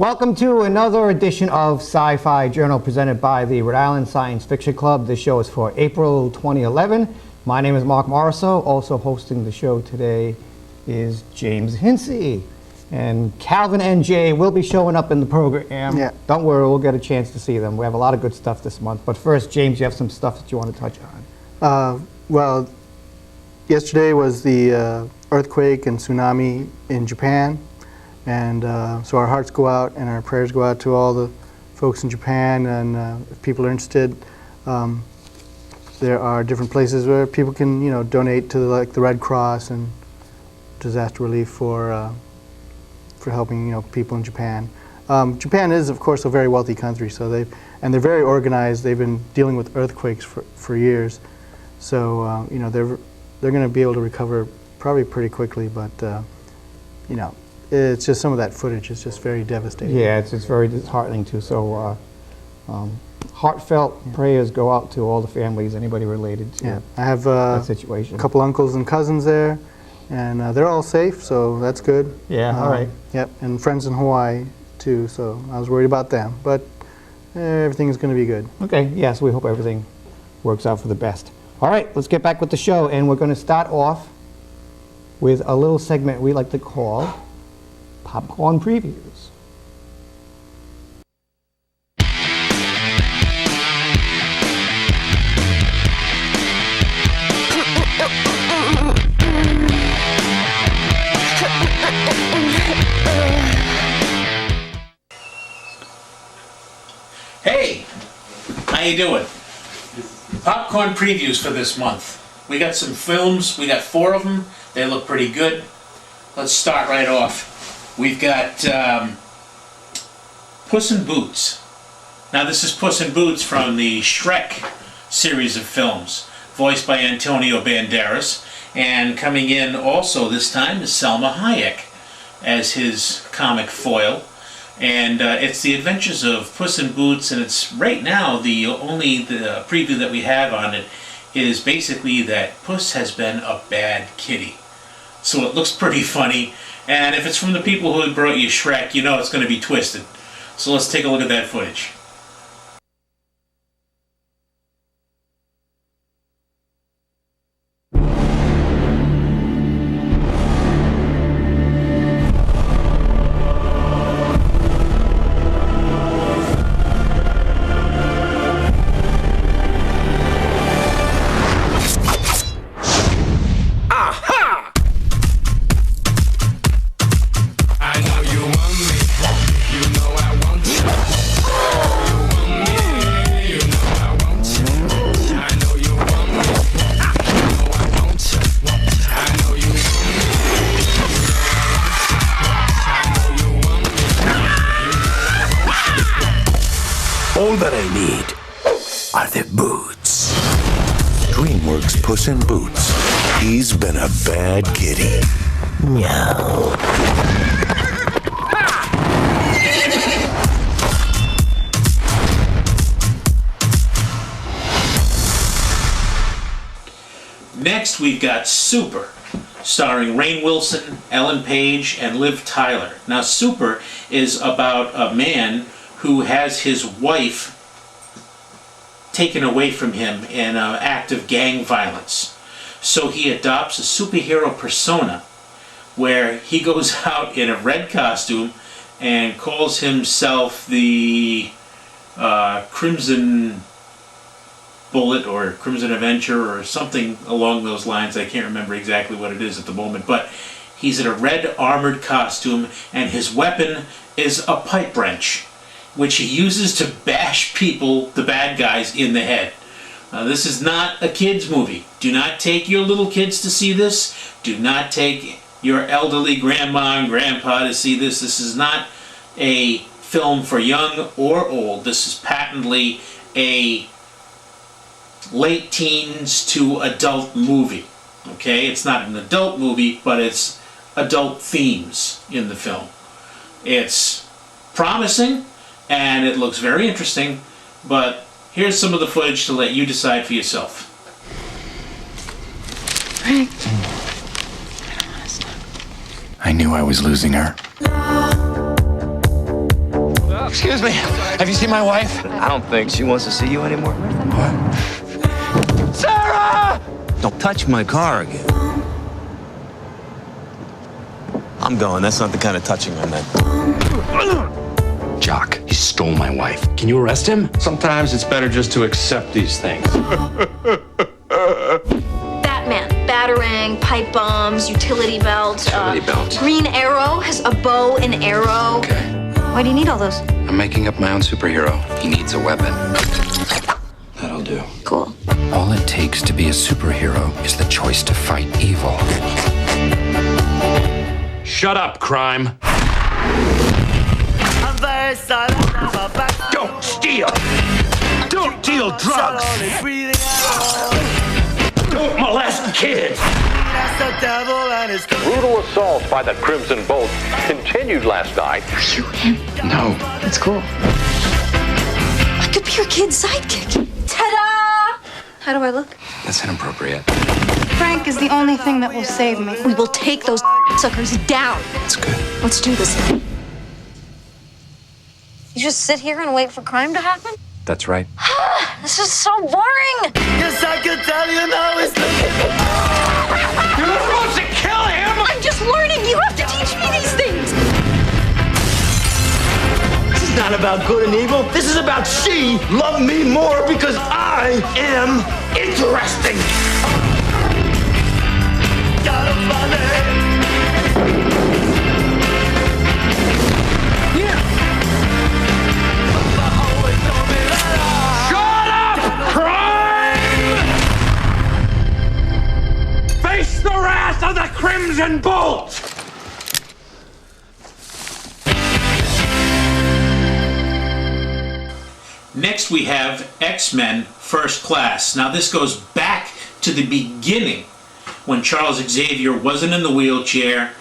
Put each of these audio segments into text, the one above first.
Welcome to another edition of Sci-Fi Journal presented by the Rhode Island Science Fiction Club. This show is for April 2011. My name is Marc Morisseau. Also hosting the show today is James Hinsey. And Calvin and Jay will be showing up in the program. Yeah. Don't worry, we'll get a chance to see them. We have a lot of good stuff this month. But first, James, you have some stuff that you want to touch on. Well, yesterday was the earthquake and tsunami in Japan. And so our hearts go out and our prayers go out to all the folks in Japan. And if people are interested, there are different places where people can, donate to the Red Cross and disaster relief for helping, people in Japan. Japan is, of course, a very wealthy country, so they're very organized. They've been dealing with earthquakes for years, so they're going to be able to recover probably pretty quickly. But it's just some of that footage is just very devastating. Yeah, it's very disheartening too. So heartfelt prayers go out to all the families, anybody related to I have that situation. A couple uncles and cousins there, and they're all safe, so that's good. Yeah, all right. Yep, and friends in Hawaii too, so I was worried about them, but everything is going to be good. Okay, yes, we hope everything works out for the best. All right, let's get back with the show, and we're going to start off with a little segment we like to call Popcorn Previews. Hey, how you doing? Popcorn previews for this month. We got some films, we got 4 of them. They look pretty good. Let's start right off. We've got Puss in Boots. Now this is Puss in Boots from the Shrek series of films, voiced by Antonio Banderas, and coming in also this time is Salma Hayek as his comic foil. And it's the adventures of Puss in Boots, and it's right now the preview that we have on it is basically that Puss has been a bad kitty. So it looks pretty funny, and if it's from the people who brought you Shrek, you know it's going to be twisted. So let's take a look at that footage. All that I need are the boots. DreamWorks Puss in Boots. He's been a bad kitty. Meow. Next we've got Super, starring Rainn Wilson, Ellen Page, and Liv Tyler. Now Super is about a man who has his wife taken away from him in an act of gang violence. So he adopts a superhero persona where he goes out in a red costume and calls himself the Crimson Bullet or Crimson Avenger or something along those lines. I can't remember exactly what it is at the moment, but he's in a red armored costume and his weapon is a pipe wrench, which he uses to bash people, the bad guys, in the head. This is not a kids' movie. Do not take your little kids to see this. Do not take your elderly grandma and grandpa to see this. This is not a film for young or old. This is patently a late teens to adult movie. Okay? It's not an adult movie, but it's adult themes in the film. It's promising, and it looks very interesting, but here's some of the footage to let you decide for yourself. Rick, I don't want to stop. I knew I was losing her. Excuse me, have you seen my wife? I don't think she wants to see you anymore. What? Sarah! Don't touch my car again. I'm going. That's not the kind of touching I meant. Jock, he stole my wife. Can you arrest him? Sometimes it's better just to accept these things. Batman, batarang, pipe bombs, utility belt. Utility belt. Green Arrow has a bow and arrow. Okay. Why do you need all those? I'm making up my own superhero. He needs a weapon. That'll do. Cool. All it takes to be a superhero is the choice to fight evil. Shut up, crime. Don't steal. Don't deal drugs. Don't molest kids. Brutal assault by the Crimson Bolt continued last night. Are you him? No. That's cool. I could be your kid's sidekick. Ta-da! How do I look? That's inappropriate. Frank is the only thing that will save me. We will take those suckers down. That's good. Let's do this. You just sit here and wait for crime to happen? That's right. This is so boring. Yes, I can tell you now it's You're not supposed to kill him! I'm just learning. You have to teach me these things. This is not about good and evil. This is about she loved me more because I am interesting. Gotta find it. Shut up, crime! Face the wrath of the Crimson Bolt! Next we have X-Men First Class. Now this goes back to the beginning when Charles Xavier wasn't in the wheelchair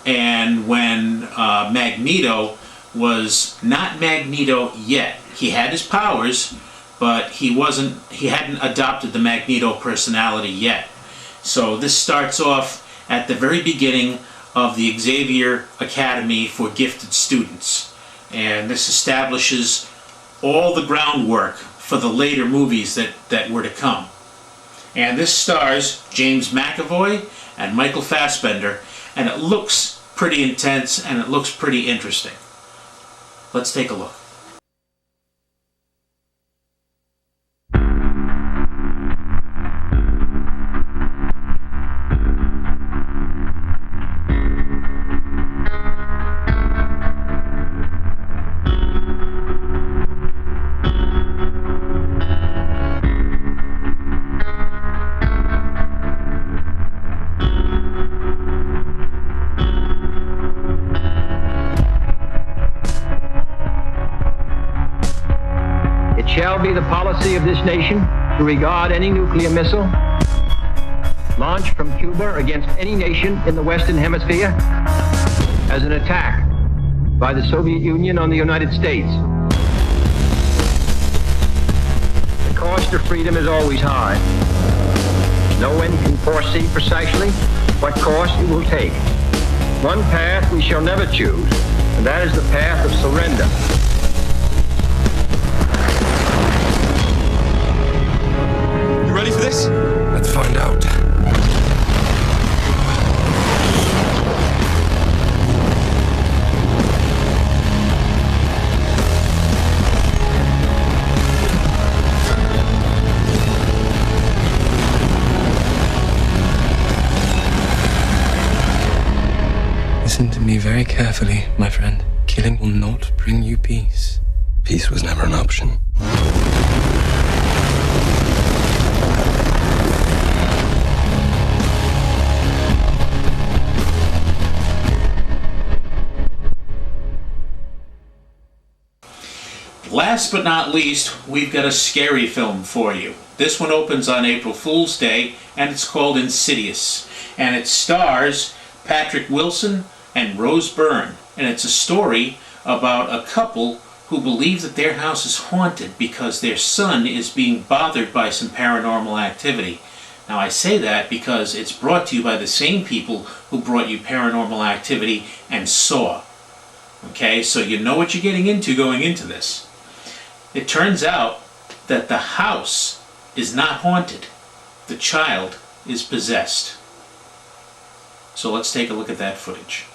and when Magneto was not Magneto yet. He had his powers, but he hadn't adopted the Magneto personality yet. So this starts off at the very beginning of the Xavier Academy for Gifted Students. And this establishes all the groundwork for the later movies that were to come. And this stars James McAvoy and Michael Fassbender, and it looks pretty intense and it looks pretty interesting. Let's take a look. Shall be the policy of this nation to regard any nuclear missile launched from Cuba against any nation in the Western Hemisphere as an attack by the Soviet Union on the United States. The cost of freedom is always high. No one can foresee precisely what course it will take. One path we shall never choose, and that is the path of surrender. Ready for this? Let's find out. Listen to me very carefully, my friend. Killing will not bring you peace. Peace was never an option. Last but not least, we've got a scary film for you. This one opens on April Fool's Day, and it's called Insidious. And it stars Patrick Wilson and Rose Byrne. And it's a story about a couple who believe that their house is haunted because their son is being bothered by some paranormal activity. Now I say that because it's brought to you by the same people who brought you Paranormal Activity and Saw. Okay, so you know what you're getting into going into this. It turns out that the house is not haunted. The child is possessed. So let's take a look at that footage.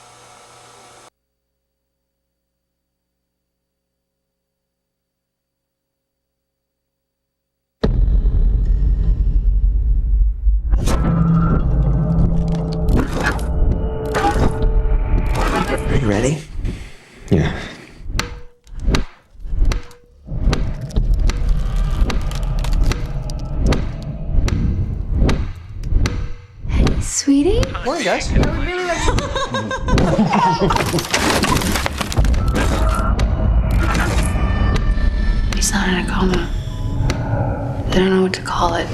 Are you ready? Yeah. Sweetie? Morning, guys. I would really like He's not in a coma. They don't know what to call it.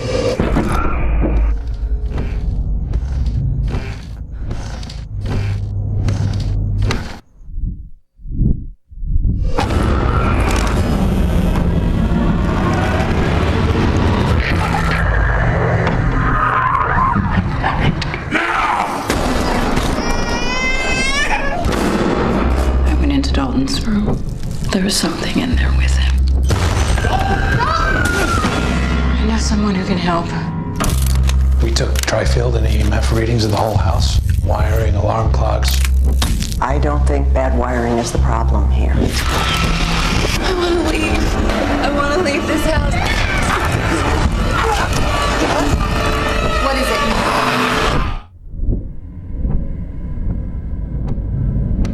There was something in there with him. I know someone who can help. We took tri-field and EMF readings of the whole house. Wiring, alarm clocks. I don't think bad wiring is the problem here. I want to leave. I want to leave this house. What is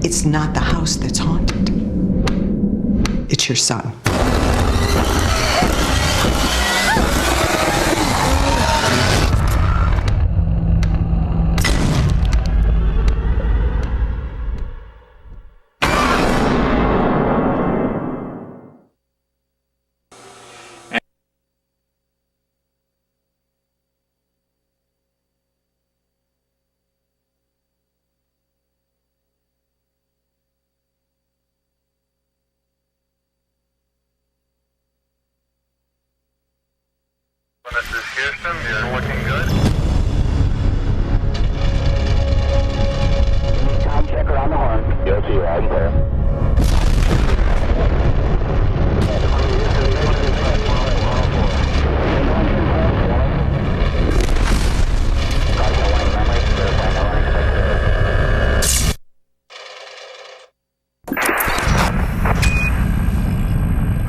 it? It's not the house that's haunted. It's your son. This is Kingston. You're looking good. Tom checker on the horn. Yes, you are. I'm there.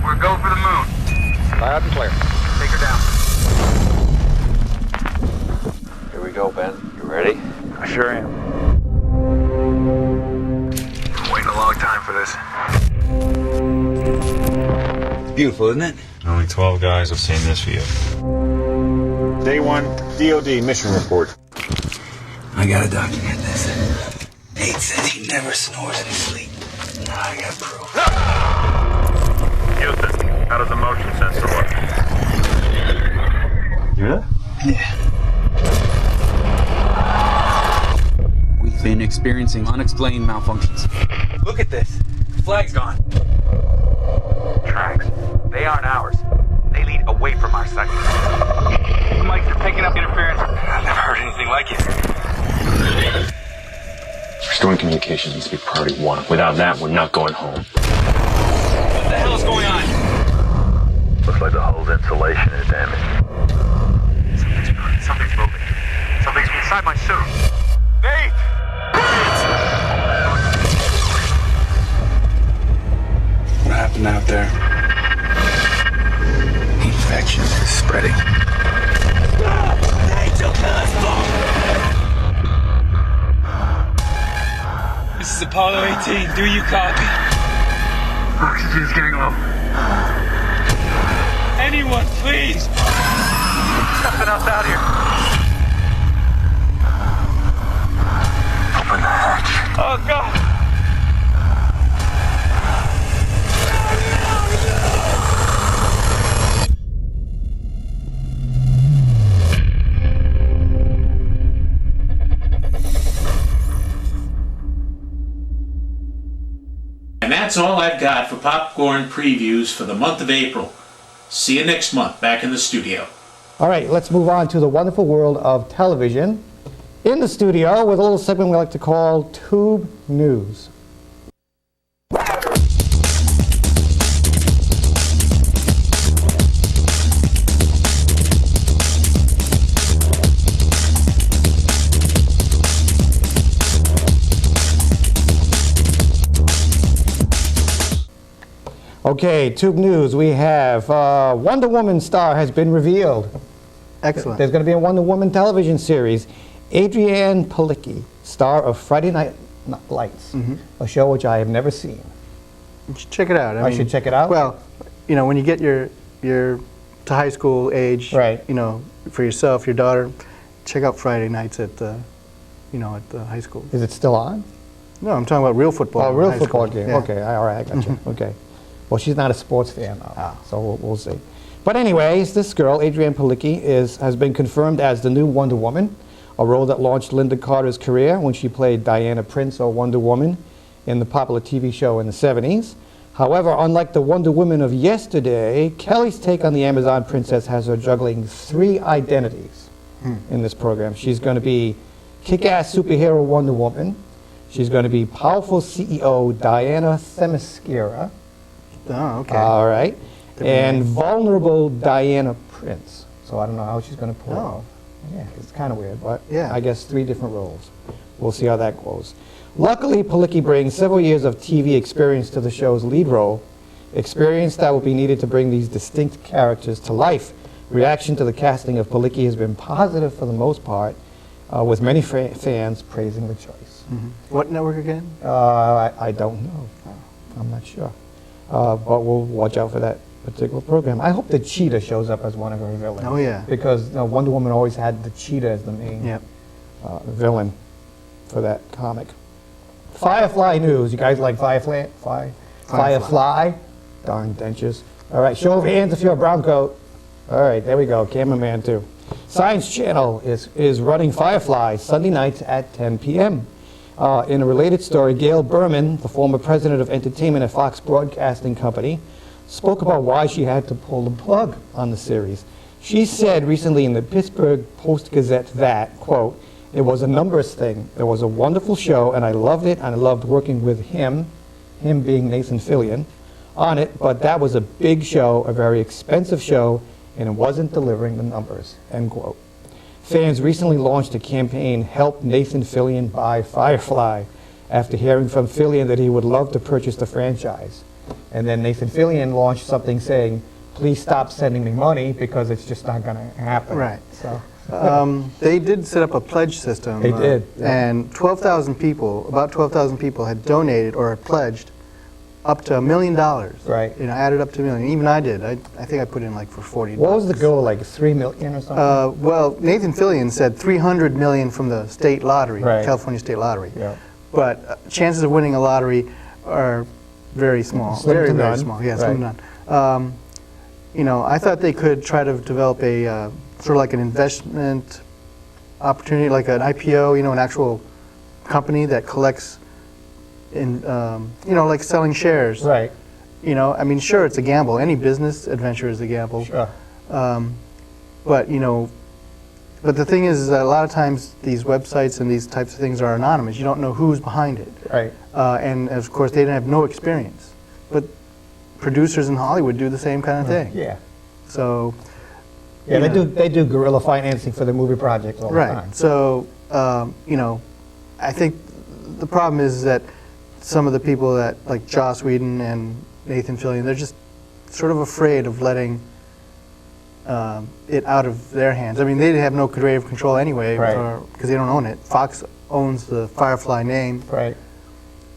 We're go for the moon. Loud and clear. Take her down. Here we go, Ben. You ready? I sure am. Waiting a long time for this. It's beautiful, isn't it? Only 12 guys have seen this view. Day 1, DOD mission report. I gotta document this. Nate says he never snores in his sleep. Now I got proof. Houston, how does the motion sensor work? Yeah? Yeah. We've been experiencing unexplained malfunctions. Look at this. The flag's gone. Tracks. They aren't ours. They lead away from our site. The mics are picking up interference. I've never heard anything like it. Restoring communication needs to be priority 1. Without that, we're not going home. What the hell is going on? Looks like the hull's insulation is damaged. Something's moving. Something's inside my suit. Nate! What happened out there? Infection is spreading. This is Apollo 18. Do you copy? Oxygen's getting low. Anyone, please! Something else out here. Open the hatch. Oh, God! And that's all I've got for popcorn previews for the month of April. See you next month back in the studio. All right, let's move on to the wonderful world of television. In the studio with a little segment we like to call Toob News. Okay, Tube News. We have Wonder Woman star has been revealed. Excellent. There's going to be a Wonder Woman television series. Adrienne Palicki, star of Friday Night Lights, a show which I have never seen. You should check it out. I should check it out? Well, you know, when you get your to high school age, right? You know, for yourself, your daughter, check out Friday nights at the, at the high school. Is it still on? No, I'm talking about real football. Oh, real football game. Yeah. Okay, all right, I got you. Okay. Well, she's not a sports fan, though, so we'll see. But anyways, this girl, Adrienne Palicki, has been confirmed as the new Wonder Woman, a role that launched Linda Carter's career when she played Diana Prince or Wonder Woman in the popular TV show in the 70s. However, unlike the Wonder Woman of yesterday, Kelly's take on the Amazon princess has her juggling 3 identities in this program. She's going to be kick-ass superhero Wonder Woman. She's going to be powerful CEO Diana Themyscira. Oh, okay. All right. And vulnerable Diana Prince. So I don't know how she's going to pull it off. Yeah, it's kind of weird, but I guess 3 different roles. We'll see how that goes. Luckily, Palicki brings several years of TV experience to the show's lead role, experience that will be needed to bring these distinct characters to life. Reaction to the casting of Palicki has been positive for the most part, with many fans praising the choice. What network again? I don't know. I'm not sure. But we'll watch out for that particular program. I hope the cheetah shows up as one of her villains. Oh, yeah. Because Wonder Woman always had the cheetah as the main villain for that comic. Firefly news. You guys like Firefly? Firefly? Darn dentures. All right, show of hands if you're a brown coat. All right, there we go. Cameraman too. Science Channel is running Firefly Sunday nights at 10 p.m. In a related story, Gail Berman, the former president of entertainment at Fox Broadcasting Company, spoke about why she had to pull the plug on the series. She said recently in the Pittsburgh Post-Gazette that, quote, "It was a numbers thing. It was a wonderful show, and I loved it, and I loved working with him being Nathan Fillion, on it, but that was a big show, a very expensive show, and it wasn't delivering the numbers," end quote. Fans recently launched a campaign, Help Nathan Fillion Buy Firefly, after hearing from Fillion that he would love to purchase the franchise. And then Nathan Fillion launched something saying, "Please stop sending me money because it's just not going to happen." Right. So. They did set up a pledge system. They did. Yeah. And 12,000 people, about 12,000 people had donated or had pledged up to $1 million. Right. You know, added up to $1 million. Even I did. I think I put in like for $40. What was the goal, like $3 million or something? Well, Nathan Fillion said $300 million from the state lottery, California State Lottery. Yeah. But chances of winning a lottery are very small. Slim to very none. small. Yeah, slim to none. You know, I thought they could try to develop a sort of like an investment opportunity, like an IPO, you know, an actual company that collects in, you know, like selling shares. Right. You know, I mean, sure, it's a gamble. Any business adventure is a gamble. Sure. But, you know, but the thing is that a lot of times these websites and these types of things are anonymous. You don't know who's behind it. Right. And of course, they didn't have no experience. But producers in Hollywood do the same kind of thing. Yeah. So. Yeah, they do guerrilla financing for the movie projects all the time. Right. So, you know, I think the problem is that some of the people that, like Joss Whedon and Nathan Fillion, they're just sort of afraid of letting it out of their hands. I mean, they have no creative control anyway, because they don't own it. Fox owns the Firefly name. Right.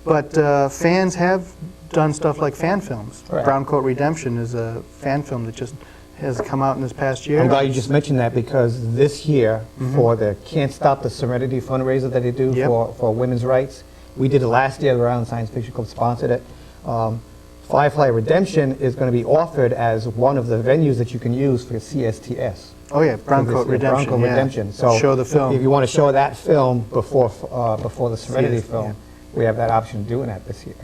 But fans have done stuff like fan films. Right. Brown Coat Redemption is a fan film that just has come out in this past year. I'm glad you just mentioned that, because this year, for the Can't Stop the Serenity fundraiser that they do for women's rights, we did it last year. The Rhode Island Science Fiction Club sponsored it. Firefly Redemption is going to be offered as one of the venues that you can use for CSTS. Oh yeah, Brown Coat Redemption. Brown Coat Redemption. So show the film. If you want to show that film before the Serenity film, we have that option of doing that this year.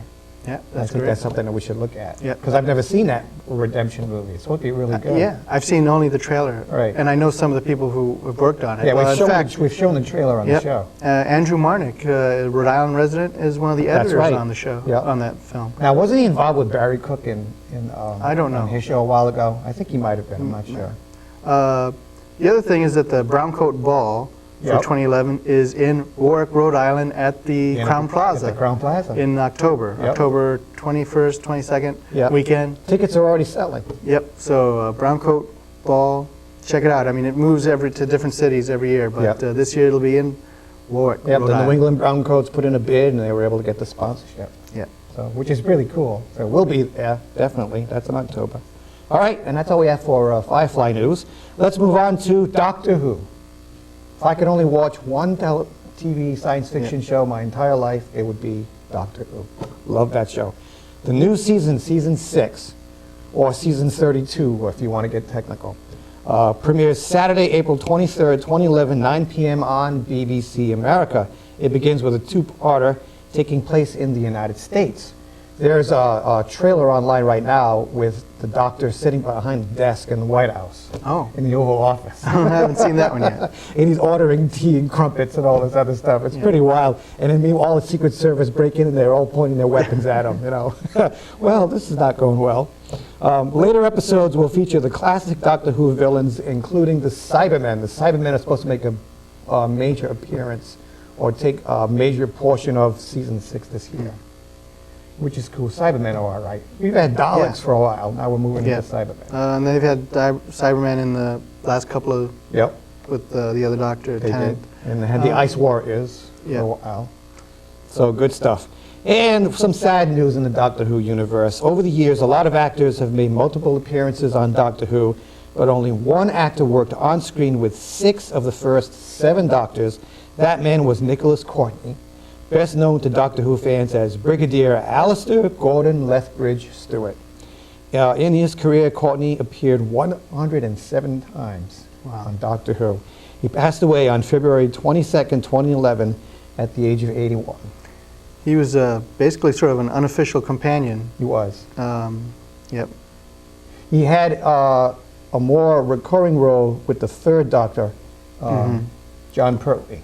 Yeah, I think that's something that we should look at. Yeah. Because I've never seen that Redemption movie. So it'd be really good. Yeah, I've seen only the trailer. Right. And I know some of the people who have worked on it. Yeah, Well, we've shown the trailer on the show. Andrew Marnick, Rhode Island resident, is one of the editors on the show, on that film. Now, wasn't he involved with Barry Cook in I don't know. on his show a while ago? I think he might have been. I'm not sure. The other thing is that the Brown Coat Ball, for 2011 is in Warwick, Rhode Island at the Crown Plaza. At the Crown Plaza. In October. Yep. October 21st, 22nd weekend. Tickets are already selling. Yep. So Brown Coat Ball, check it out. I mean, it moves to different cities every year, but this year it'll be in Warwick, Yep, Rhode the Island. New England Brown Coats put in a bid, and they were able to get the sponsorship. Yeah. So, which is really cool. So we'll be there, definitely. That's in October. All right, and that's all we have for Firefly news. Let's move on to Doctor Who. If I could only watch one TV science fiction show my entire life, it would be Doctor Who. Love that show. The new season, season 6, or season 32, if you want to get technical, premieres Saturday, April 23rd, 2011, 9 p.m. on BBC America. It begins with a two-parter taking place in the United States. There's a trailer online right now with the doctor sitting behind the desk in the White House. Oh. In the Oval Office. I haven't seen that one yet. And he's ordering tea and crumpets and all this other stuff. It's pretty wild. And then meanwhile, all the Secret Service break in and they're all pointing their weapons at him, you know. Well, this is not going well. Later episodes will feature the classic Doctor Who villains, including the Cybermen. The Cybermen are supposed to make a major appearance or take a major portion of season 6 this year. Which is cool. Cybermen are all right. We've had Daleks for a while. Now we're moving into Cybermen. And they've had Cybermen in the last couple of... Yep. With the other Doctor, They Tennant. did. And they had the Ice Warriors for a while. So good stuff. And some sad news in the Doctor Who universe. Over the years, a lot of actors have made multiple appearances on Doctor Who, but only one actor worked on screen with 6 of the first 7 Doctors. That man was Nicholas Courtney, best known to Doctor Who fans as Brigadier Alistair Gordon Lethbridge Stewart. In his career, Courtney appeared 107 times on Doctor Who. He passed away on February 22nd, 2011, at the age of 81. He was basically sort of an unofficial companion. He was. Yep. He had a more recurring role with the 3rd Doctor, John Pertwee.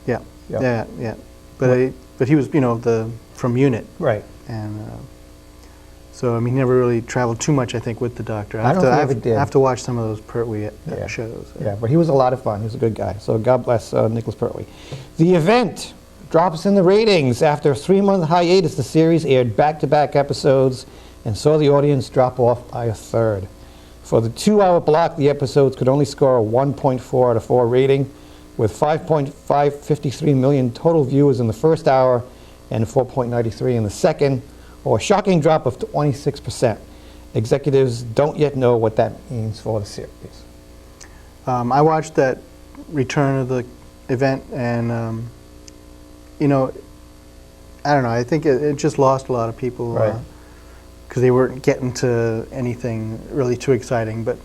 Yeah. Yep. Yeah. But he was, you know, from UNIT. Right. And so I mean, he never really traveled too much, I think, with the Doctor. I don't think he ever did. I have to watch some of those Pertwee shows. Yeah, but he was a lot of fun. He was a good guy. So God bless Nicholas Pertwee. The event drops in the ratings. After a 3-month hiatus, the series aired back-to-back episodes and saw the audience drop off by a third. For the 2-hour block, the episodes could only score a 1.4 out of 4 rating, with 5.553 million total viewers in the first hour and 4.93 in the second, or a shocking drop of 26%. Executives don't yet know what that means for the series. I watched that return of the event, and you know, I don't know. I think it just lost a lot of people because they weren't getting to anything really too exciting. But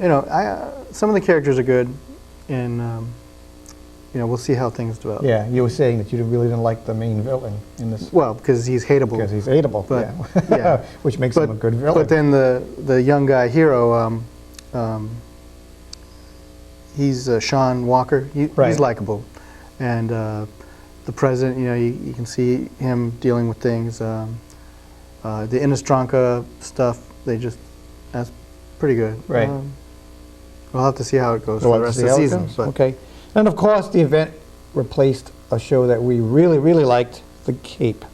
you know, some of the characters are good, and you know, we'll see how things develop. Yeah, you were saying that you really didn't like the main villain in this. Well, because he's hateable. Because he's hateable, but, yeah. Which makes him a good villain. But then the young guy hero, he's Sean Walker. He's likable, and the president. You know, you can see him dealing with things. The Innistrad stuff. That's pretty good. Right. We'll have to see how it goes for the rest of the season. Okay. And of course, the event replaced a show that we really, really liked, The Cape.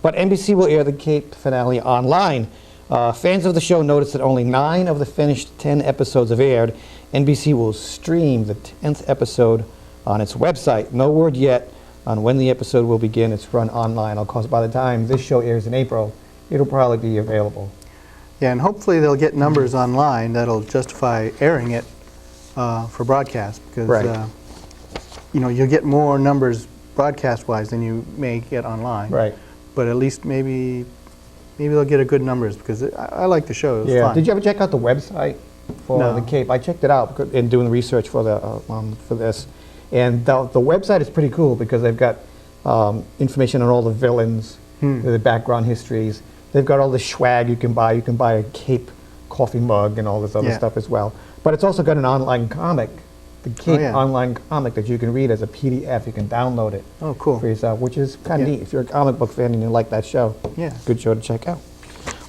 But NBC will air The Cape finale online. Fans of the show noticed that only 9 of the finished 10 episodes have aired. NBC will stream the 10th episode on its website. No word yet on when the episode will begin. It's run online. Of course, by the time this show airs in April, it'll probably be available. Yeah, and hopefully they'll get numbers online that'll justify airing it for broadcast, because you know, you'll get more numbers broadcast-wise than you may get online. Right. But at least maybe they'll get a good numbers, because I like the show. It was fun. Did you ever check out the website for The Cape? I checked it out in doing the research for this, and the website is pretty cool because they've got information on all the villains, the background histories. They've got all the swag you can buy. You can buy a Cape coffee mug and all this other stuff as well. But it's also got an online comic, the Cape online comic that you can read as a PDF. You can download it for yourself, which is kind of neat if you're a comic book fan and you like that show. Yeah. Good show to check out.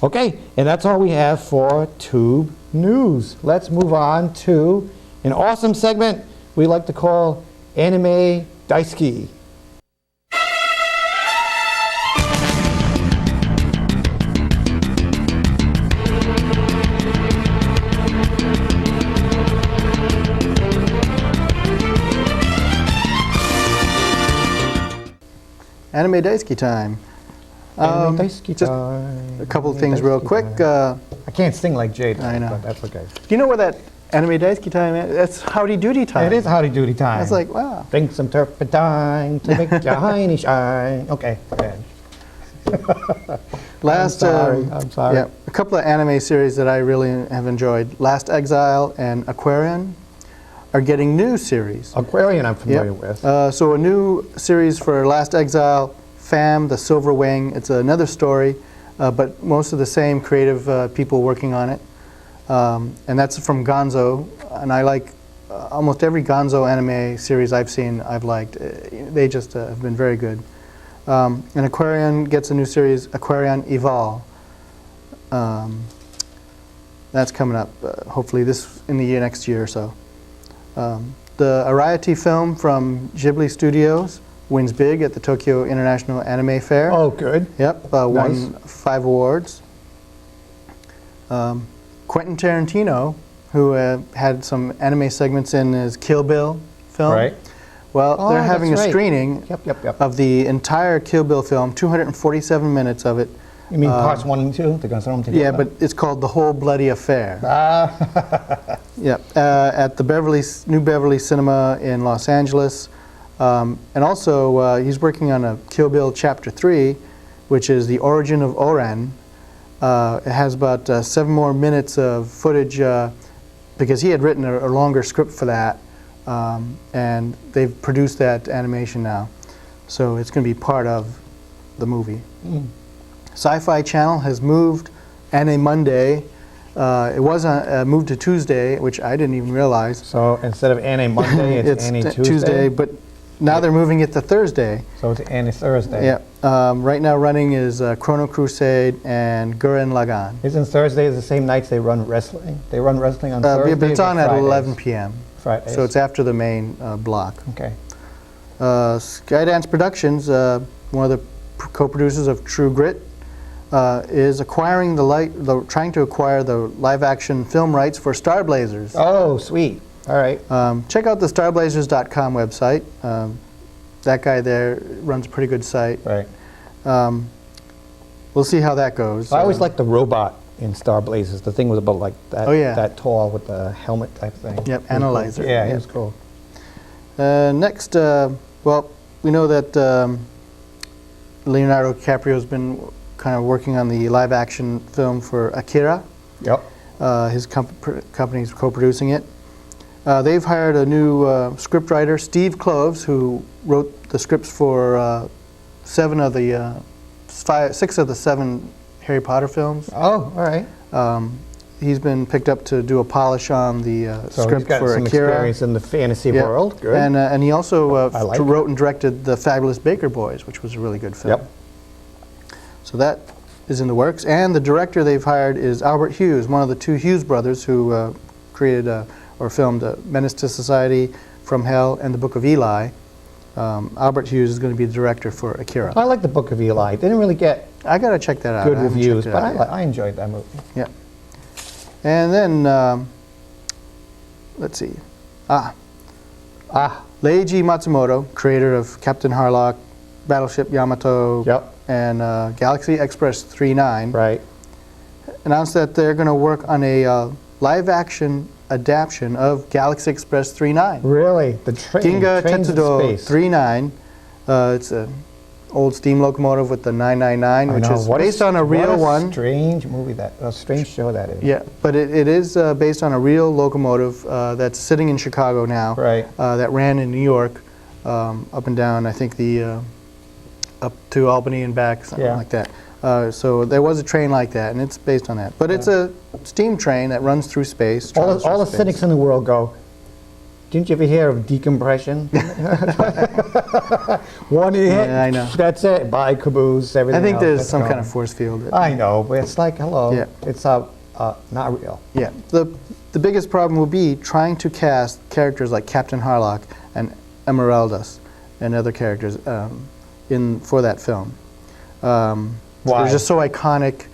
Okay, and that's all we have for Toob News. Let's move on to an awesome segment we like to call Anime Daisuki. Anime Daisuki time. Anime Daisuki just time. a couple of Anime things real Daisuki quick. time. I can't sing like Jade, I know. but that's okay. Do you know where that Anime Daisuki time is? That's Howdy Doody time. It is Howdy Doody time. It's like, wow. Drink some turpentine to make your hiney shine. Okay, go ahead. Last, I'm sorry. Yeah, a couple of anime series that I really have enjoyed. Last Exile and Aquarian are getting new series. Aquarian I'm familiar with. So a new series for Last Exile, Fam, the Silver Wing. It's another story, but most of the same creative people working on it. And that's from Gonzo, and I like almost every Gonzo anime series I've seen, I've liked. They just have been very good. And Aquarian gets a new series, Aquarian Evolve. That's coming up, hopefully in the next year or so. The Ariety film from Ghibli Studios wins big at the Tokyo International Anime Fair. Oh, good. Yep, won 5 awards. Quentin Tarantino, who had some anime segments in his Kill Bill film. Right. Well, they're having a that's right. screening of the entire Kill Bill film, 247 minutes of it. You mean parts 1 and 2? They're going to throw them together? Yeah, but it's called The Whole Bloody Affair. Yeah, at the New Beverly Cinema in Los Angeles. And also, he's working on a Kill Bill Chapter 3, which is The Origin of Oren. It has about 7 more minutes of footage because he had written a longer script for that. And they've produced that animation now. So it's going to be part of the movie. Sci-Fi Channel has moved Anime Monday. It was moved to Tuesday, which I didn't even realize. So instead of Anime Monday, it's Anime Tuesday, but now they're moving it to Thursday. So it's Anime Thursday. Yeah. Right now running is Chrono Crusade and Gurren Lagann. Isn't Thursday the same nights they run wrestling? They run wrestling on Thursday? But it's on at Fridays? 11 p.m. Fridays. So it's after the main block. Okay. Skydance Productions, one of the co-producers of True Grit, is acquiring trying to acquire the live-action film rights for Star Blazers. Oh, sweet. All right. Check out the starblazers.com website. That guy there runs a pretty good site. Right. We'll see how that goes. I always liked the robot in Star Blazers. The thing was about like that, that tall with the helmet type thing. Yep, Analyzer. Cool. Yeah, it was cool. Next, well, we know that Leonardo DiCaprio's been kind of working on the live-action film for Akira. Yep. His company's co-producing it. They've hired a new scriptwriter, Steve Kloves, who wrote the scripts for 6 of the 7 Harry Potter films. Oh, all right. He's been picked up to do a polish on the script he's got for some Akira. experience in the fantasy world. Good. And he also like wrote and directed The Fabulous Baker Boys, which was a really good film. Yep. So that is in the works. And the director they've hired is Albert Hughes, one of the 2 Hughes brothers who created or filmed Menace to Society, From Hell, and The Book of Eli. Albert Hughes is going to be the director for Akira. I like The Book of Eli. Didn't really get I got to check that out. good reviews, but I enjoyed that movie. Yeah. And then, let's see. Leiji Matsumoto, creator of Captain Harlock, Battleship Yamato, and Galaxy Express 39, right, announced that they're going to work on a live-action adaptation of Galaxy Express 39. Really? The train, Ginga trains in Tetsudo space. 39. It's an old steam locomotive with the 999, which is based on a real one. Strange movie a strange show that is. Yeah, but it is based on a real locomotive that's sitting in Chicago now. Right. That ran in New York, up and down. I think up to Albany and back, something like that. So there was a train like that, and it's based on that. But it's a steam train that runs through space. All the cynics in the world go, didn't you ever hear of decompression? One hit, Yeah, I know. that's it. Bye, caboose, everything I think else, there's that's some gone. kind of force field. I know, but it's like, hello. Yeah. It's a not real. Yeah. The biggest problem will be trying to cast characters like Captain Harlock and Emeraldas and other characters for that film. Why? They're just so iconic.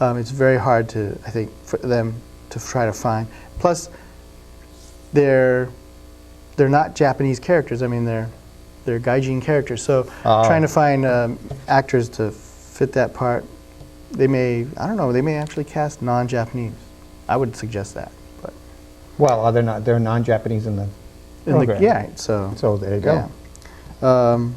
It's very hard to, I think, for them to try to find. Plus, they're not Japanese characters. I mean, they're gaijin characters. So trying to find actors to fit that part, they may actually cast non-Japanese. I would suggest that. But well, they're not. They're non-Japanese in the program. yeah. So there you go. Yeah.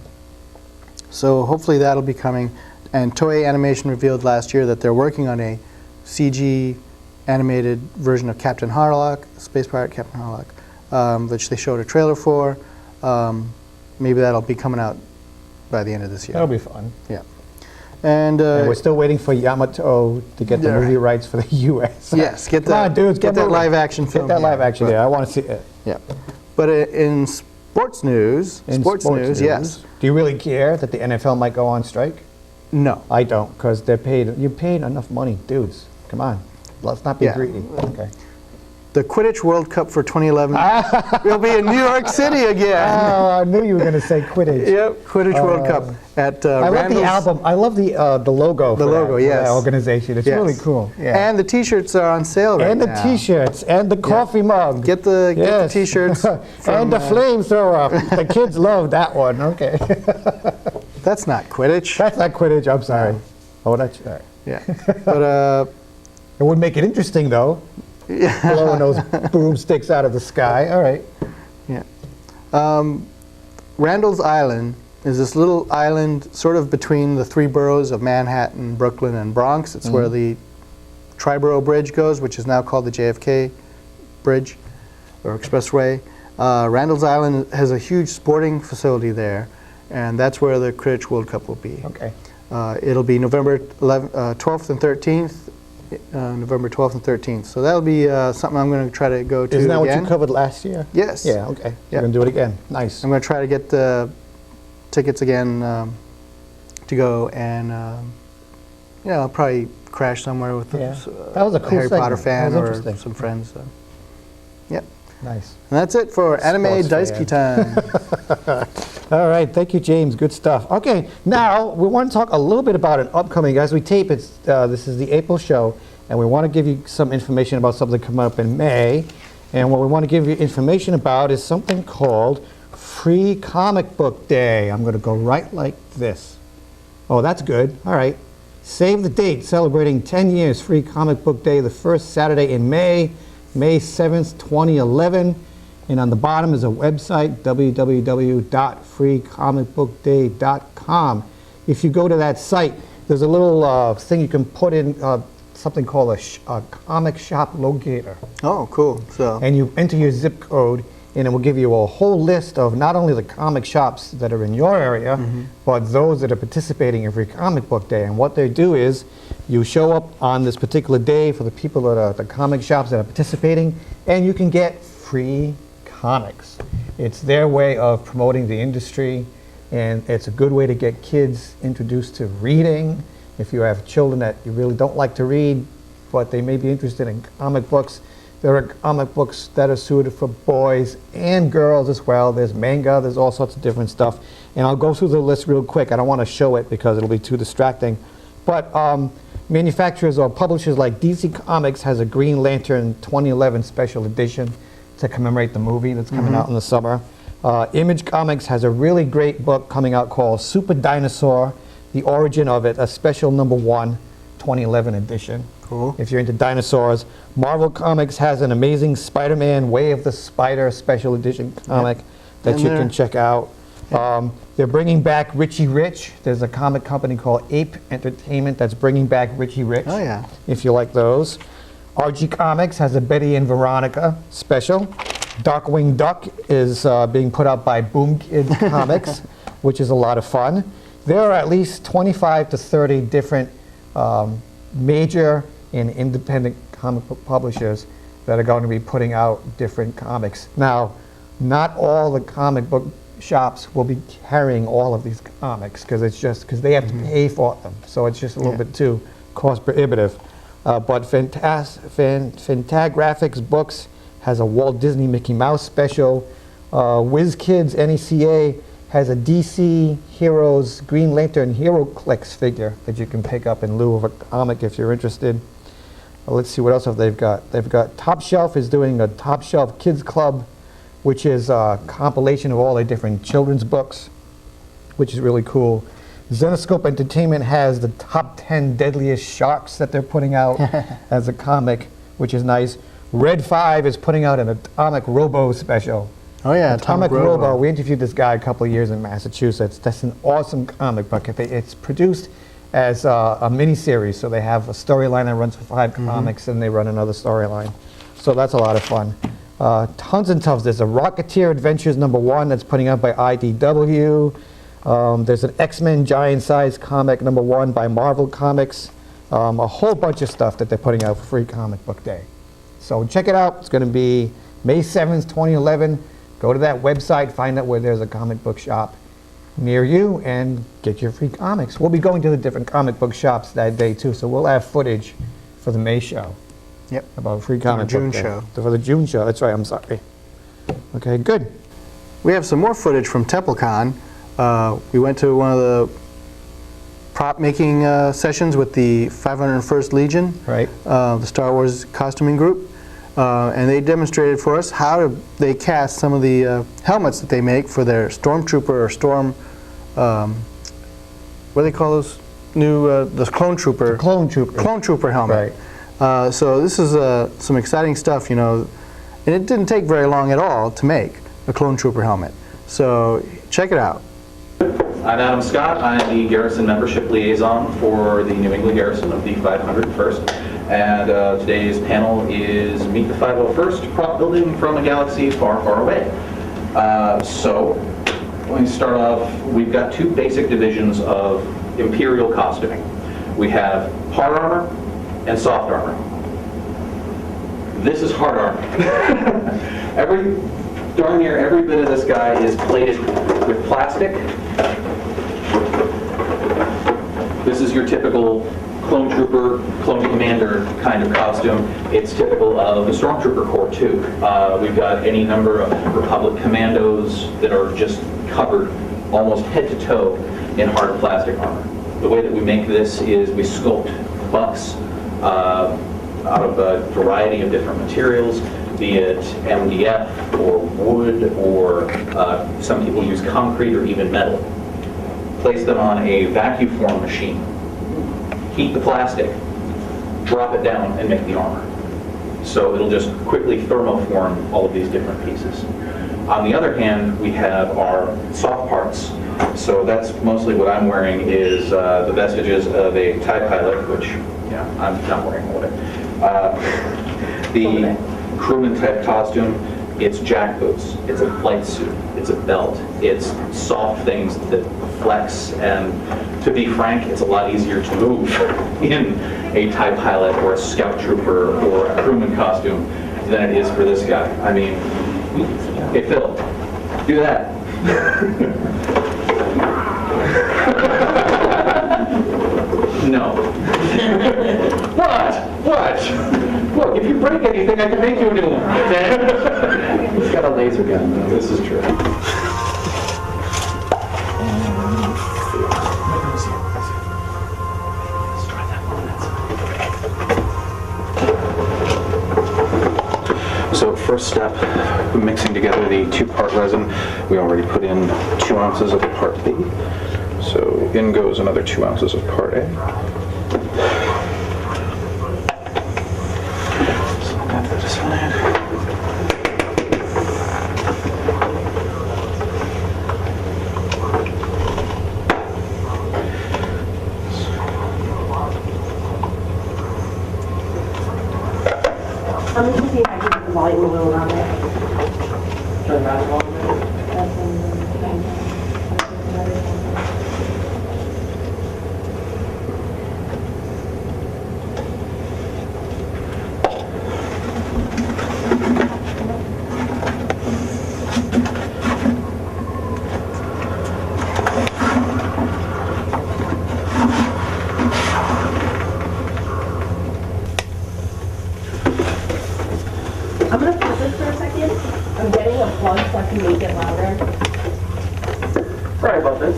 So hopefully that'll be coming. And Toei Animation revealed last year that they're working on a CG animated version of Captain Harlock, Space Pirate Captain Harlock, which they showed a trailer for. Maybe that'll be coming out by the end of this year. That'll be fun. Yeah. And we're still waiting for Yamato to get the movie rights for the U.S. Yes, Come on, dudes, get that live action film. Get that live action there. I want to see it. Yeah. But in sports news, yes. Do you really care that the NFL might go on strike? No. I don't, because they're paid. You're paid enough money, dudes. Come on. Let's not be greedy. Okay. The Quidditch World Cup for 2011 will be in New York City again. Oh, I knew you were going to say Quidditch. Yep, Quidditch World Cup at I love the album. I love the logo. The logo, yes. For that organization. It's really cool. Yeah. And the T-shirts are on sale right now. And the T-shirts and the coffee mug. Get the T-shirts. And the flamethrower. The kids love that one. Okay. That's not Quidditch. That's not Quidditch. I'm sorry. Oh, that's right. Yeah. But it would make it interesting though. Blowing those broomsticks out of the sky. All right. Yeah. Randall's Island is this little island sort of between the three boroughs of Manhattan, Brooklyn, and Bronx. It's where the Triborough Bridge goes, which is now called the JFK Bridge or Expressway. Randall's Island has a huge sporting facility there, and that's where the Quidditch World Cup will be. Okay. It'll be November 12th and 13th. November 12th and 13th. So that'll be something I'm going to try to go to. Isn't that again. what you covered last year? Yes. Yeah, okay. You're going to do it again. Nice. I'm going to try to get the tickets again to go, and I'll probably crash somewhere with that was a cool Harry Potter segment. fan or some friends. So. Yep. Nice. And that's it for Anime Daisuki time. All right, thank you, James. Good stuff. Okay, now we want to talk a little bit about an upcoming. As we tape, this is the April show, and we want to give you some information about something coming up in May. And what we want to give you information about is something called Free Comic Book Day. I'm going to go right like this. Oh, that's good. All right. Save the date, celebrating 10 years Free Comic Book Day, the first Saturday in May, May 7th, 2011. And on the bottom is a website, www.freecomicbookday.com. If you go to that site, there's a little thing you can put in, something called a comic shop locator. Oh, cool. So. And you enter your zip code, and it will give you a whole list of not only the comic shops that are in your area, but those that are participating in Free Comic Book Day. And what they do is, you show up on this particular day for the people that are the comic shops that are participating, and you can get free comics. It's their way of promoting the industry, and it's a good way to get kids introduced to reading. If you have children that you really don't like to read, but they may be interested in comic books, there are comic books that are suited for boys and girls as well. There's manga, there's all sorts of different stuff. And I'll go through the list real quick. I don't want to show it because it'll be too distracting. But manufacturers or publishers like DC Comics has a Green Lantern 2011 special edition to commemorate the movie that's coming out in the summer. Image Comics has a really great book coming out called Super Dinosaur, The Origin of It, a special #1 2011 edition. Cool. If you're into dinosaurs. Marvel Comics has an amazing Spider-Man Way of the Spider special edition comic that you can check out. They're bringing back Richie Rich. There's a comic company called Ape Entertainment that's bringing back Richie Rich. Oh, yeah. If you like those. RG Comics has a Betty and Veronica special. Darkwing Duck is being put out by Boom Kids Comics, which is a lot of fun. There are at least 25 to 30 different major and independent comic book publishers that are going to be putting out different comics. Now, not all the comic book shops will be carrying all of these comics because they have to pay for them. So it's just a little bit too cost prohibitive. But Fantagraphics Books has a Walt Disney Mickey Mouse special. WizKids NECA has a DC Heroes Green Lantern Hero Clicks figure that you can pick up in lieu of a comic if you're interested. Let's see what else have they've got. They've got Top Shelf is doing a Top Shelf Kids Club, which is a compilation of all the different children's books, which is really cool. Zenoscope Entertainment has the top 10 deadliest sharks that they're putting out as a comic, which is nice. Red 5 is putting out an Atomic Robo special. Oh yeah, Atomic Robo. We interviewed this guy a couple of years in Massachusetts. That's an awesome comic book. It's produced as a mini-series, so they have a storyline that runs for 5 comics, and they run another storyline. So that's a lot of fun. Tons and tons. There's a Rocketeer Adventures #1 that's putting out by IDW. There's an X-Men Giant Size comic #1 by Marvel Comics. A whole bunch of stuff that they're putting out for Free Comic Book Day. So check it out. It's going to be May 7th, 2011. Go to that website, find out where there's a comic book shop near you, and get your free comics. We'll be going to the different comic book shops that day too, so we'll have footage for the May show. Yep. About Free Comic June Book Day. show. For the June show, that's right, I'm sorry. Okay, good. We have some more footage from TempleCon. We went to one of the prop making sessions with the 501st Legion, right? The Star Wars costuming group. And they demonstrated for us how they cast some of the helmets that they make for their Stormtrooper or Storm, what do they call those new, the Clone Trooper? Clone Trooper. Clone Trooper helmet. Right. So this is some exciting stuff, you know, and it didn't take very long at all to make a Clone Trooper helmet. So check it out. I'm Adam Scott. I'm the Garrison Membership Liaison for the New England Garrison of the 501st. And today's panel is Meet the 501st, prop building from a galaxy far, far away. So let me start off. We've got 2 basic divisions of Imperial costuming. We have hard armor and soft armor. This is hard armor. Darn near every bit of this guy is plated with plastic. This is your typical Clone Trooper, Clone Commander kind of costume. It's typical of the Stormtrooper Corps too. We've got any number of Republic Commandos that are just covered almost head to toe in hard plastic armor. The way that we make this is we sculpt bucks out of a variety of different materials, be it MDF or wood or some people use concrete or even metal. Place them on a vacuum form machine. Heat the plastic, drop it down, and make the armor. So it'll just quickly thermoform all of these different pieces. On the other hand, we have our soft parts. So that's mostly what I'm wearing is the vestiges of a TIE pilot, which, yeah, I'm not wearing one. The crewman type costume, it's jack boots, it's a flight suit, it's a belt, it's soft things that flex, and to be frank, it's a lot easier to move in a TIE pilot or a scout trooper or a crewman costume than it is for this guy. I mean, hey Phil, do that. No. What? Look, if you break anything, I can make you a new one. He's got a laser gun, though. This is true. So first step, mixing together the 2-part resin. We already put in 2 ounces of part B. So in goes another 2 ounces of part A. Let me see if I can get the volume a little around there. Turn that volume. plug so I can make it louder. Sorry about this.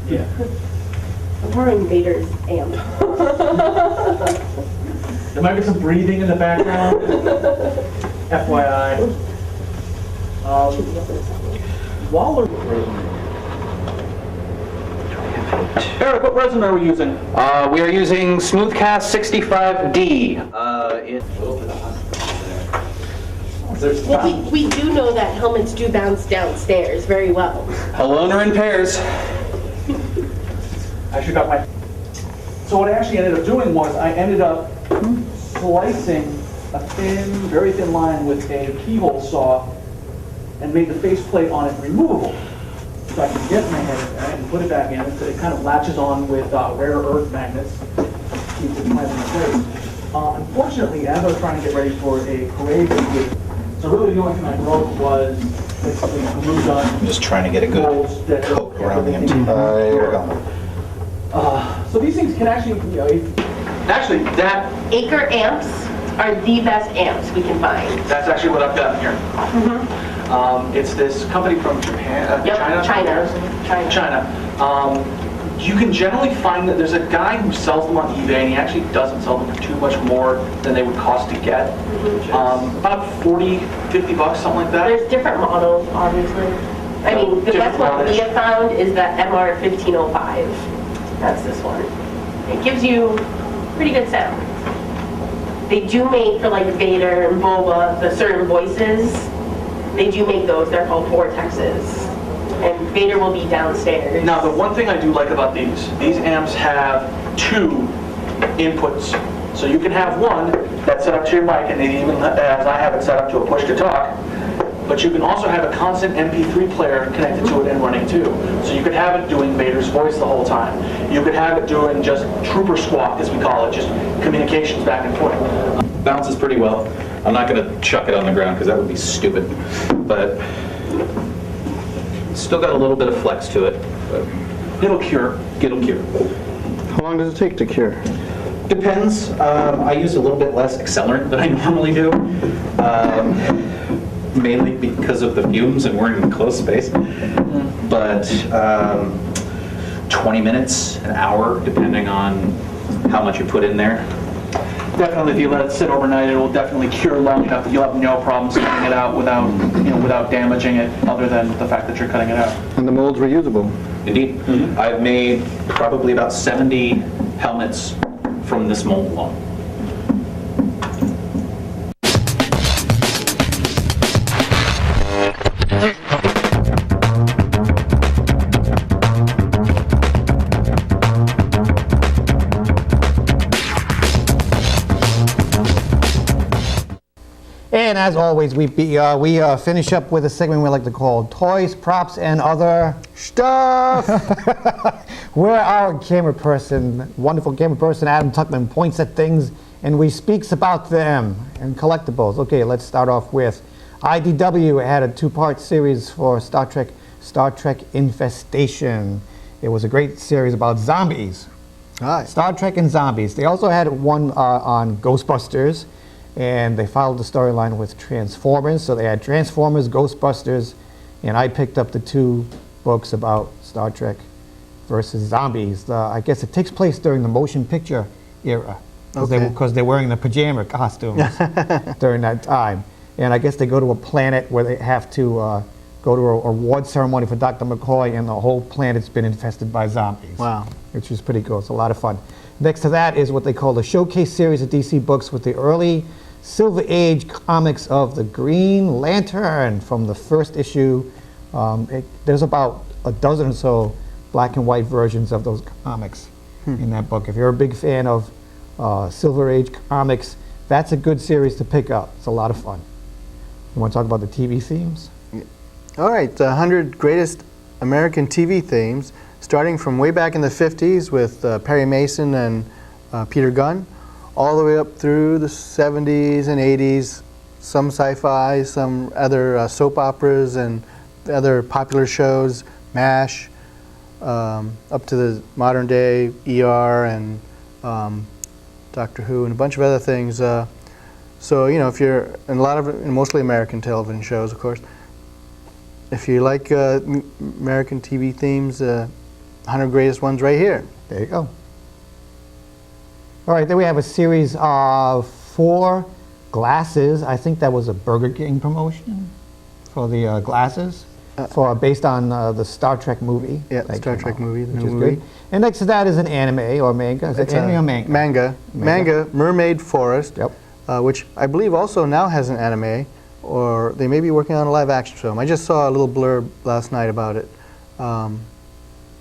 Yeah. I'm wearing Vader's amp. There might be some breathing in the background. FYI. While we're Eric, what resin are we using? We are using Smoothcast 65D. Well, we do know that helmets do bounce downstairs very well. Alone or in pairs. I should got my... So what I actually ended up doing was I ended up slicing a thin, very thin line with a keyhole saw and made the faceplate on it removable. So I can get my head and put it back in. It kind of latches on with rare earth magnets. Keeps it planted in place. Unfortunately, as I was trying to get ready for a parade, so really the only thing I broke was basically glue gun. I'm just trying to get a good coat around the entire. So these things can actually, actually that... Acre amps are the best amps we can find. That's actually what I've got here. It's this company from Japan, China. You can generally find that there's a guy who sells them on eBay, and he actually doesn't sell them for too much more than they would cost to get. About 40, 50 bucks, something like that. There's different models, obviously. I mean, the best one we have found is the MR1505. That's this one. It gives you pretty good sound. They do make for like Vader and Boba, the certain voices. They do make those. They're called vortexes. And Vader will be downstairs. Now, the one thing I do like about these amps have two inputs. So you can have one that's set up to your mic, and even as I have it set up to a push to talk, but you can also have a constant MP3 player connected to it and running too. So you could have it doing Vader's voice the whole time. You could have it doing just trooper squawk, as we call it, just communications back and forth. Bounces pretty well. I'm not going to chuck it on the ground because that would be stupid, but still got a little bit of flex to it. But it'll cure. It'll cure. How long does it take to cure? Depends. I use a little bit less accelerant than I normally do, mainly because of the fumes and we're in a closed space. But 20 minutes, an hour, depending on how much you put in there. Definitely, if you let it sit overnight, it will definitely cure long enough that you'll have no problems cutting it out without damaging it, other than the fact that you're cutting it out. And the mold's reusable. Indeed. I've made probably about 70 helmets from this mold alone. And as always, we finish up with a segment we like to call Toys, Props, and Other Stuff, where our camera person, wonderful camera person, Adam Tuckman, points at things and we speaks about them and collectibles. Okay, let's start off with IDW had a two-part series for Star Trek Infestation. It was a great series about zombies. Star Trek and zombies. They also had one on Ghostbusters, and they followed the storyline with Transformers. So they had Transformers, Ghostbusters, and I picked up the two books about Star Trek versus zombies. I guess it takes place during the motion picture era, because they're wearing the pajama costumes during that time. And I guess they go to a planet where they have to go to a award ceremony for Dr. McCoy, and the whole planet's been infested by zombies. Wow. Which was pretty cool. It's a lot of fun. Next to that is what they call the Showcase series of DC books with the early Silver Age comics of the Green Lantern from the first issue. There's about a dozen or so black and white versions of those comics in that book. If you're a big fan of Silver Age comics, that's a good series to pick up. It's a lot of fun. You want to talk about the TV themes? All right, the 100 greatest American TV themes, starting from way back in the 50s with Perry Mason and Peter Gunn, all the way up through the 70s and 80s, some sci-fi, some other soap operas and other popular shows, MASH, up to the modern day ER and Doctor Who and a bunch of other things. So, you know, if you're in a lot of mostly American television shows, of course. If you like American TV themes, 100 Greatest Ones right here. There you go. All right, then we have a series of 4 glasses. I think that was a Burger King promotion for the glasses, based on the Star Trek movie. Yeah, the Star Trek movie, the which new is movie. good. And next to that is an anime or manga. Is it anime or manga? Manga, Mermaid Forest, which I believe also now has an anime, or they may be working on a live-action film. I just saw a little blurb last night about it, but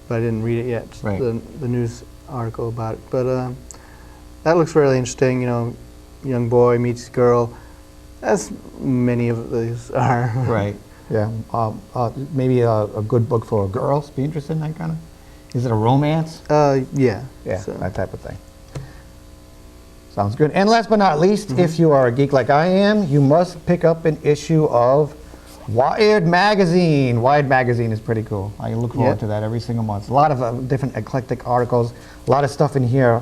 I didn't read it yet, Right. the news article about it. But that looks really interesting, you know, young boy meets girl, as many of these are. Right, yeah. Maybe a good book for girls, be interested in that kind of? Is it a romance? Yeah. Yeah, that type of thing. Sounds good. And last but not least, if you are a geek like I am, you must pick up an issue of Wired Magazine. Wired Magazine is pretty cool. I look forward to that every single month. A lot of different eclectic articles, a lot of stuff in here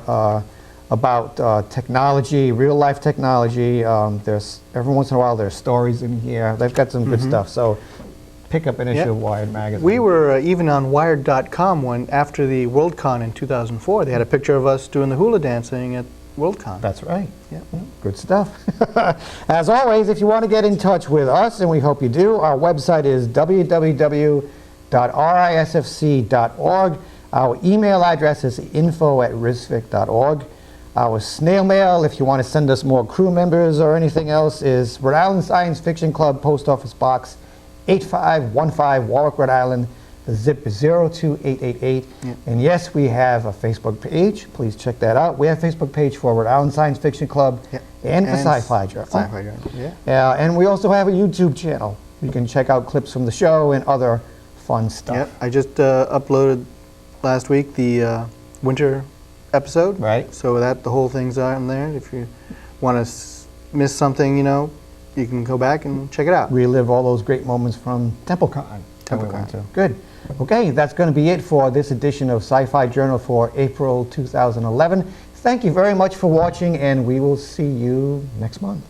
about technology, real life technology. There's every once in a while there's stories in here. They've got some good stuff. So pick up an issue of Wired Magazine. We were even on Wired.com when after the Worldcon in 2004. They had a picture of us doing the hula dancing at Worldcon. That's right. Yeah. Good stuff. As always, if you want to get in touch with us, and we hope you do, our website is www.risfc.org. Our email address is info@risfic.org. Our snail mail, if you want to send us more crew members or anything else, is Rhode Island Science Fiction Club, Post Office Box 8515, Warwick, Rhode Island. The zip is 02888. And yes, we have a Facebook page. Please check that out. We have a Facebook page for Rhode Island Science Fiction Club and for Sci-Fi Journal. Sci-Fi Journal, yeah. And we also have a YouTube channel. You can check out clips from the show and other fun stuff. Yep, I just uploaded last week the winter episode. Right. So the whole thing's on there. If you want to miss something, you know, you can go back and check it out. Relive all those great moments from TempleCon. TempleCon. Good. Okay, that's going to be it for this edition of Sci-Fi Journal for April 2011. Thank you very much for watching, and we will see you next month.